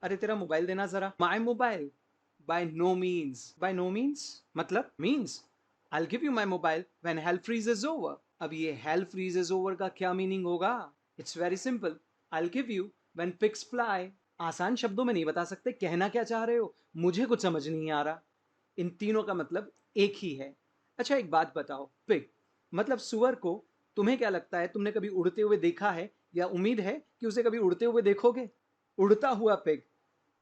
अरे तेरा मोबाइल देना जरा। My mobile? By no means. By no means मतलब means I give you my mobile when hell freeze is over. अब ये हेल फ्रीज इज ओवर का क्या मीनिंग होगा? It's very simple, I give you when pigs fly. आसान शब्दों में नहीं बता सकते कहना क्या चाह रहे हो, मुझे कुछ समझ नहीं आ रहा। इन तीनों का मतलब एक ही है। अच्छा एक बात बताओ, पिग मतलब सुअर को तुम्हें क्या लगता है, तुमने कभी उड़ते हुए देखा है या उम्मीद है कि उसे कभी उड़ते हुए देखोगे? उड़ता हुआ पिग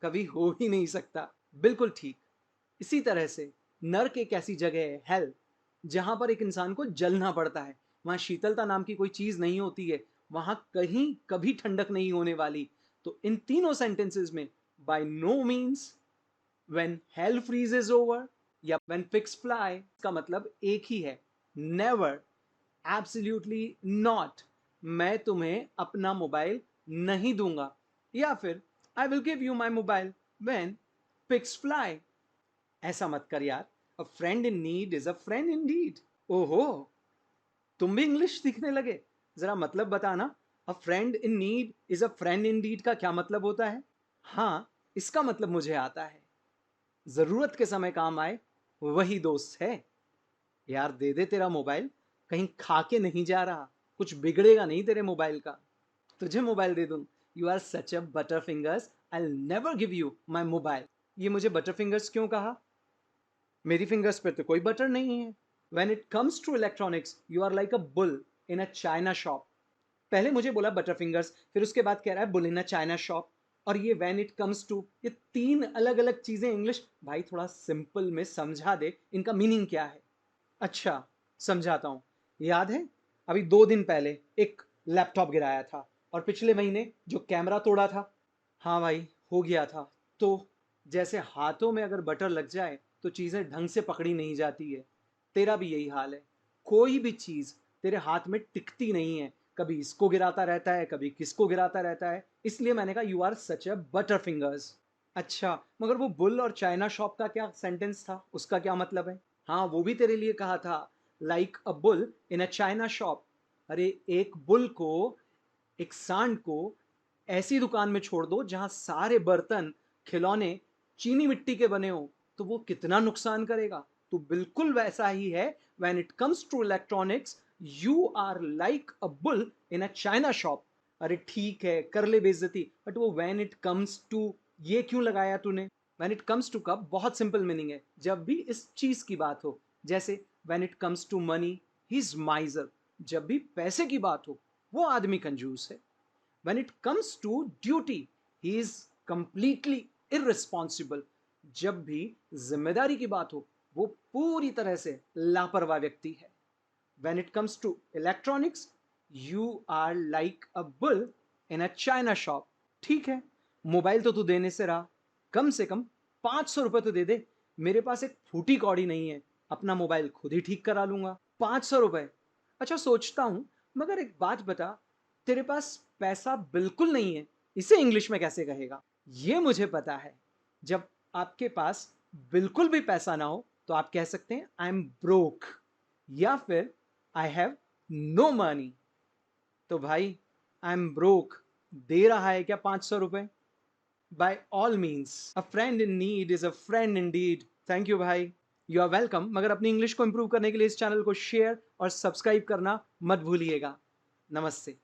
कभी हो ही नहीं सकता। बिल्कुल ठीक। इसी तरह से नर्क एक ऐसी जगह है, हेल, जहां पर एक इंसान को जलना पड़ता है। वहां शीतलता नाम की कोई चीज नहीं होती है, वहां कहीं कभी ठंडक नहीं होने वाली। तो इन तीनों सेंटेंसेस में by no means, when hell freezes over या व्हेन पिग्स फ्लाई का मतलब एक ही है, नेवर, एब्सोल्युटली नॉट, मैं तुम्हें अपना मोबाइल नहीं दूंगा। या फिर I will give you my mobile when pigs fly. ऐसा मत कर यार। A friend in need is a friend indeed. ओहो, तुम भी इंग्लिश सीखने लगे? जरा मतलब बताना, a friend in need is a friend indeed का क्या मतलब होता है? हाँ, इसका मतलब मुझे आता है, जरूरत के समय काम आए वही दोस्त है। यार दे दे तेरा मोबाइल, कहीं खा के नहीं जा रहा, कुछ बिगड़ेगा नहीं तेरे मोबाइल का। तुझे मोबाइल दे दूं? You are such a butter fingers, I never give you my mobile. ये मुझे बटर फिंगर्स क्यों कहा? मेरी फिंगर्स पे तो कोई बटर नहीं है। When it comes to electronics you are like a bull in a china shop. पहले मुझे बोला बटर फिंगर्स, फिर उसके बाद कह रहा है bull in a china shop. और ये व्हेन इट कम्स टू, ये तीन अलग अलग चीजें इंग्लिश। भाई थोड़ा सिंपल में समझा दे इनका मीनिंग क्या है। अच्छा, समझाता हूं। याद है अभी 2 दिन पहले एक लैपटॉप गिराया था, और पिछले महीने जो कैमरा तोड़ा था। हाँ भाई, हो गया था। तो जैसे हाथों में अगर बटर लग जाए तो चीजें ढंग से पकड़ी नहीं जाती है, तेरा भी यही हाल है। कोई भी चीज तेरे हाथ में टिकती नहीं है, कभी इसको गिराता रहता है, कभी किसको गिराता रहता है। इसलिए मैंने कहा you are such a butter fingers. अच्छा, मगर वो बुल और चाइना शॉप का क्या सेंटेंस था, उसका क्या मतलब है? हाँ, वो भी तेरे लिए कहा था, like a bull in a china shop. अरे एक बुल को, एक सांड को ऐसी दुकान में छोड़ दो जहां सारे बर्तन, खिलौने चीनी मिट्टी के बने हो, तो वो कितना नुकसान करेगा। तो बिल्कुल वैसा ही है, when it comes to electronics you are like a bull in a china shop. अरे ठीक है, कर ले बेइज्जती, बट वो व्हेन इट कम्स टू ये क्यों लगाया तूने? व्हेन इट कम्स टू का बहुत सिंपल मीनिंग है, जब भी इस चीज की बात हो। जैसे when it comes to money he is miser, जब भी पैसे की बात हो वो आदमी कंजूस है। When it comes to duty, he is completely irresponsible. जब भी जिम्मेदारी की बात हो वो पूरी तरह से लापरवाह व्यक्ति है। When it comes to electronics, you are like a bull in a china shop. ठीक है, मोबाइल तो तू देने से रहा, कम से कम 500 रुपए तो दे दे। मेरे पास एक फूटी कौड़ी नहीं है, अपना मोबाइल खुद ही ठीक करा लूंगा। 500 रुपए? अच्छा सोचता हूं, मगर एक बात बता, तेरे पास पैसा बिल्कुल नहीं है, इसे इंग्लिश में कैसे कहेगा? ये मुझे पता है। जब आपके पास बिल्कुल भी पैसा ना हो तो आप कह सकते हैं आई एम ब्रोक, या फिर आई हैव नो मनी। तो भाई आई एम ब्रोक दे रहा है क्या 500 रुपए? By all means a friend in need is a friend indeed. Thank you भाई, यू आर वेलकम। मगर अपनी इंग्लिश को इंप्रूव करने के लिए इस चैनल को शेयर और सब्सक्राइब करना मत भूलिएगा। नमस्ते।